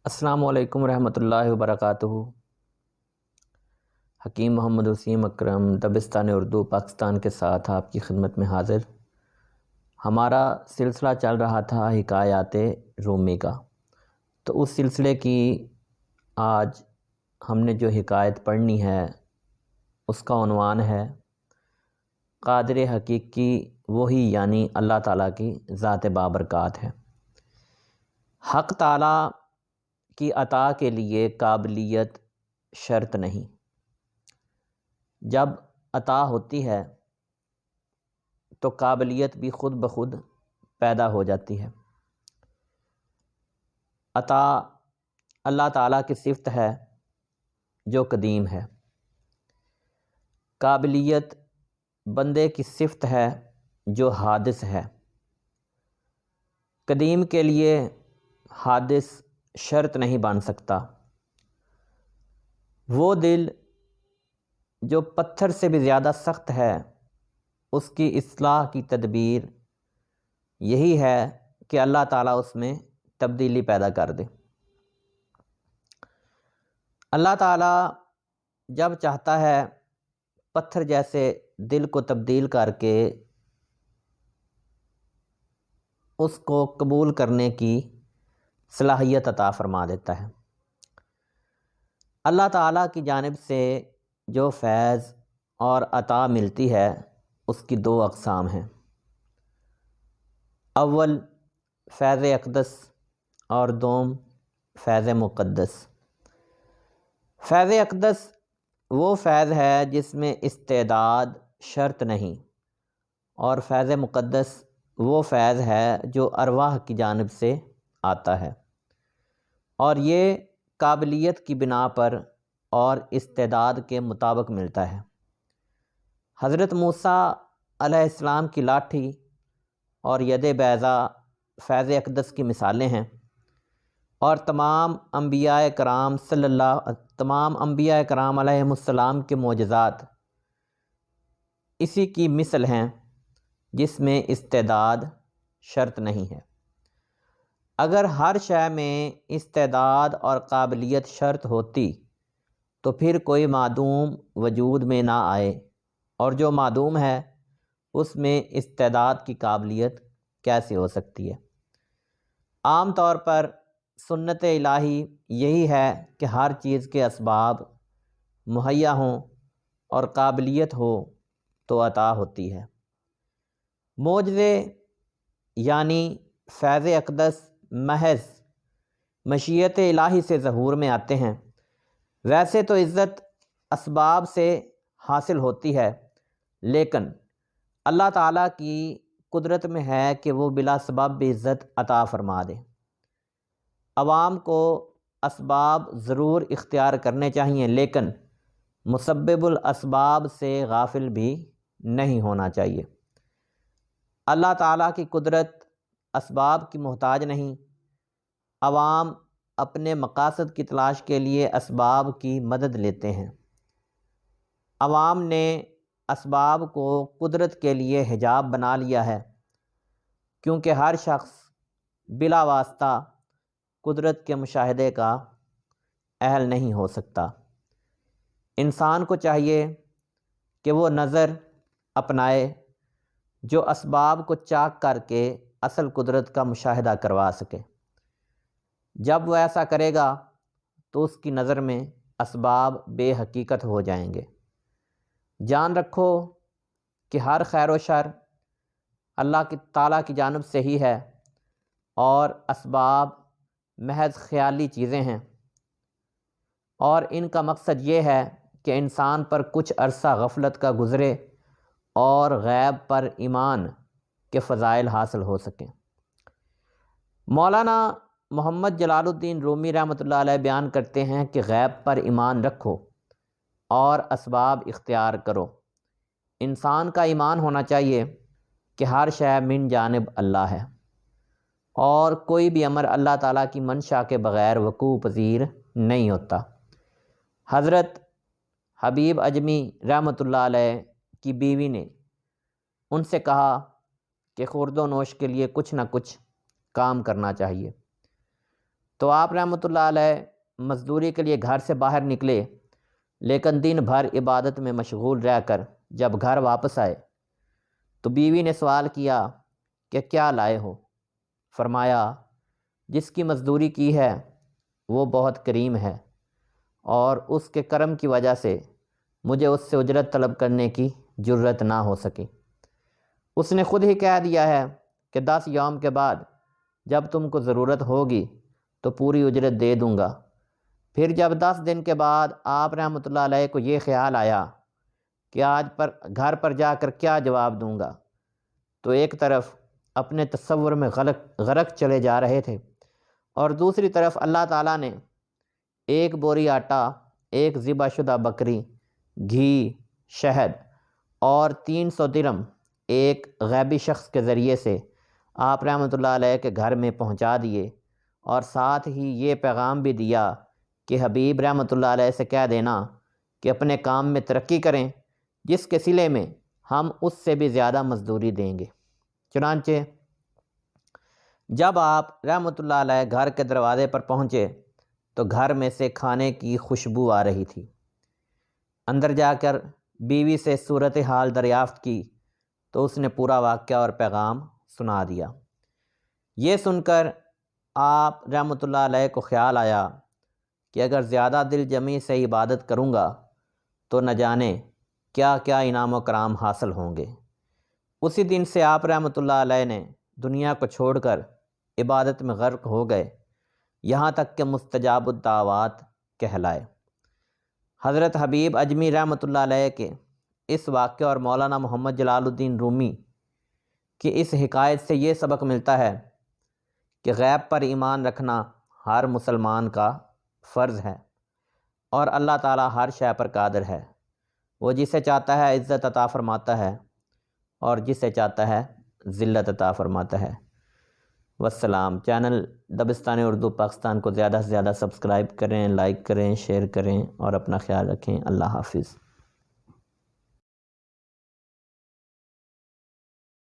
السلام علیکم ورحمۃ اللہ وبرکاتہ۔ حکیم محمد وسیم اکرم دبستان اردو پاکستان کے ساتھ آپ کی خدمت میں حاضر۔ ہمارا سلسلہ چل رہا تھا حکایات رومی کا، تو اس سلسلے کی آج ہم نے جو حکایت پڑھنی ہے اس کا عنوان ہے قادر حقیقی وہی یعنی اللہ تعالیٰ کی ذات بابرکات ہے۔ حق تعالیٰ کی عطا کے لیے قابلیت شرط نہیں، جب عطا ہوتی ہے تو قابلیت بھی خود بخود پیدا ہو جاتی ہے۔ عطا اللہ تعالیٰ کی صفت ہے جو قدیم ہے، قابلیت بندے کی صفت ہے جو حادث ہے۔ قدیم کے لیے حادث شرط نہیں بن سکتا۔ وہ دل جو پتھر سے بھی زیادہ سخت ہے، اس کی اصلاح کی تدبیر یہی ہے کہ اللہ تعالیٰ اس میں تبدیلی پیدا کر دے۔ اللہ تعالیٰ جب چاہتا ہے پتھر جیسے دل کو تبدیل کر کے اس کو قبول کرنے کی صلاحیت عطا فرما دیتا ہے۔ اللہ تعالیٰ کی جانب سے جو فیض اور عطا ملتی ہے اس کی دو اقسام ہیں۔ اول فیض اقدس اور دوم فیض مقدس۔ فیض اقدس وہ فیض ہے جس میں استعداد شرط نہیں، اور فیض مقدس وہ فیض ہے جو ارواح کی جانب سے آتا ہے، اور یہ قابلیت کی بنا پر اور استعداد کے مطابق ملتا ہے۔ حضرت موسیٰ علیہ السلام کی لاٹھی اور ید بیضا فیض اقدس کی مثالیں ہیں، اور تمام انبیاء کرام علیہم السلام کے معجزات اسی کی مثل ہیں جس میں استعداد شرط نہیں ہے۔ اگر ہر شے میں استعداد اور قابلیت شرط ہوتی تو پھر کوئی معدوم وجود میں نہ آئے، اور جو معدوم ہے اس میں استعداد کی قابلیت کیسے ہو سکتی ہے؟ عام طور پر سنت الہی یہی ہے کہ ہر چیز کے اسباب مہیا ہوں اور قابلیت ہو تو عطا ہوتی ہے۔ معجزے یعنی فیض اقدس محض مشیت الہی سے ظہور میں آتے ہیں۔ ویسے تو عزت اسباب سے حاصل ہوتی ہے، لیکن اللہ تعالیٰ کی قدرت میں ہے کہ وہ بلا سبب بھی عزت عطا فرما دے۔ عوام کو اسباب ضرور اختیار کرنے چاہیے، لیکن مسبب الاسباب سے غافل بھی نہیں ہونا چاہیے۔ اللہ تعالیٰ کی قدرت اسباب کی محتاج نہیں۔ عوام اپنے مقاصد کی تلاش کے لیے اسباب کی مدد لیتے ہیں۔ عوام نے اسباب کو قدرت کے لیے حجاب بنا لیا ہے، کیونکہ ہر شخص بلا واسطہ قدرت کے مشاہدے کا اہل نہیں ہو سکتا۔ انسان کو چاہیے کہ وہ نظر اپنائے جو اسباب کو چاک کر کے اصل قدرت کا مشاہدہ کروا سکے۔ جب وہ ایسا کرے گا تو اس کی نظر میں اسباب بے حقیقت ہو جائیں گے۔ جان رکھو کہ ہر خیر و شر اللہ تعالیٰ کی جانب سے ہی ہے، اور اسباب محض خیالی چیزیں ہیں، اور ان کا مقصد یہ ہے کہ انسان پر کچھ عرصہ غفلت کا گزرے اور غیب پر ایمان کے فضائل حاصل ہو سکیں۔ مولانا محمد جلال الدین رومی رحمۃ اللہ علیہ بیان کرتے ہیں کہ غیب پر ایمان رکھو اور اسباب اختیار کرو۔ انسان کا ایمان ہونا چاہیے کہ ہر شے من جانب اللہ ہے، اور کوئی بھی امر اللہ تعالیٰ کی منشا کے بغیر وقوع پذیر نہیں ہوتا۔ حضرت حبیب اجمی رحمۃ اللہ علیہ کی بیوی نے ان سے کہا کہ خورد و نوش کے لیے کچھ نہ کچھ کام کرنا چاہیے، تو آپ رحمۃ اللہ علیہ مزدوری کے لیے گھر سے باہر نکلے، لیکن دن بھر عبادت میں مشغول رہ کر جب گھر واپس آئے تو بیوی نے سوال کیا کہ کیا لائے ہو؟ فرمایا جس کی مزدوری کی ہے وہ بہت کریم ہے، اور اس کے کرم کی وجہ سے مجھے اس سے اجرت طلب کرنے کی جرت نہ ہو سکی۔ اس نے خود ہی کہہ دیا ہے کہ 10 یوم کے بعد جب تم کو ضرورت ہوگی تو پوری اجرت دے دوں گا۔ پھر جب 10 دن کے بعد آپ رحمۃ اللہ علیہ کو یہ خیال آیا کہ آج گھر پر جا کر کیا جواب دوں گا، تو ایک طرف اپنے تصور میں غرق چلے جا رہے تھے، اور دوسری طرف اللہ تعالیٰ نے ایک بوری آٹا، ایک ذبح شدہ بکری، گھی، شہد اور 300 درہم ایک غیبی شخص کے ذریعے سے آپ رحمۃ اللہ علیہ کے گھر میں پہنچا دیے، اور ساتھ ہی یہ پیغام بھی دیا کہ حبیب رحمۃ اللہ علیہ سے کہہ دینا کہ اپنے کام میں ترقی کریں، جس کے صلے میں ہم اس سے بھی زیادہ مزدوری دیں گے۔ چنانچہ جب آپ رحمۃ اللہ علیہ گھر کے دروازے پر پہنچے تو گھر میں سے کھانے کی خوشبو آ رہی تھی۔ اندر جا کر بیوی سے صورتحال دریافت کی تو اس نے پورا واقعہ اور پیغام سنا دیا۔ یہ سن کر آپ رحمۃ اللہ علیہ کو خیال آیا کہ اگر زیادہ دل جمی سے عبادت کروں گا تو نہ جانے کیا کیا انعام و کرام حاصل ہوں گے۔ اسی دن سے آپ رحمۃ اللہ علیہ نے دنیا کو چھوڑ کر عبادت میں غرق ہو گئے، یہاں تک کہ مستجاب الدعوات کہلائے۔ حضرت حبیب اجمی رحمۃ اللہ علیہ کے اس واقعہ اور مولانا محمد جلال الدین رومی کی اس حکایت سے یہ سبق ملتا ہے کہ غیب پر ایمان رکھنا ہر مسلمان کا فرض ہے، اور اللہ تعالیٰ ہر شے پر قادر ہے۔ وہ جسے چاہتا ہے عزت عطا فرماتا ہے، اور جسے چاہتا ہے ذلت عطا فرماتا ہے۔ والسلام۔ چینل دبستان اردو پاکستان کو زیادہ سے زیادہ سبسکرائب کریں، لائک کریں، شیئر کریں، اور اپنا خیال رکھیں۔ اللہ حافظ۔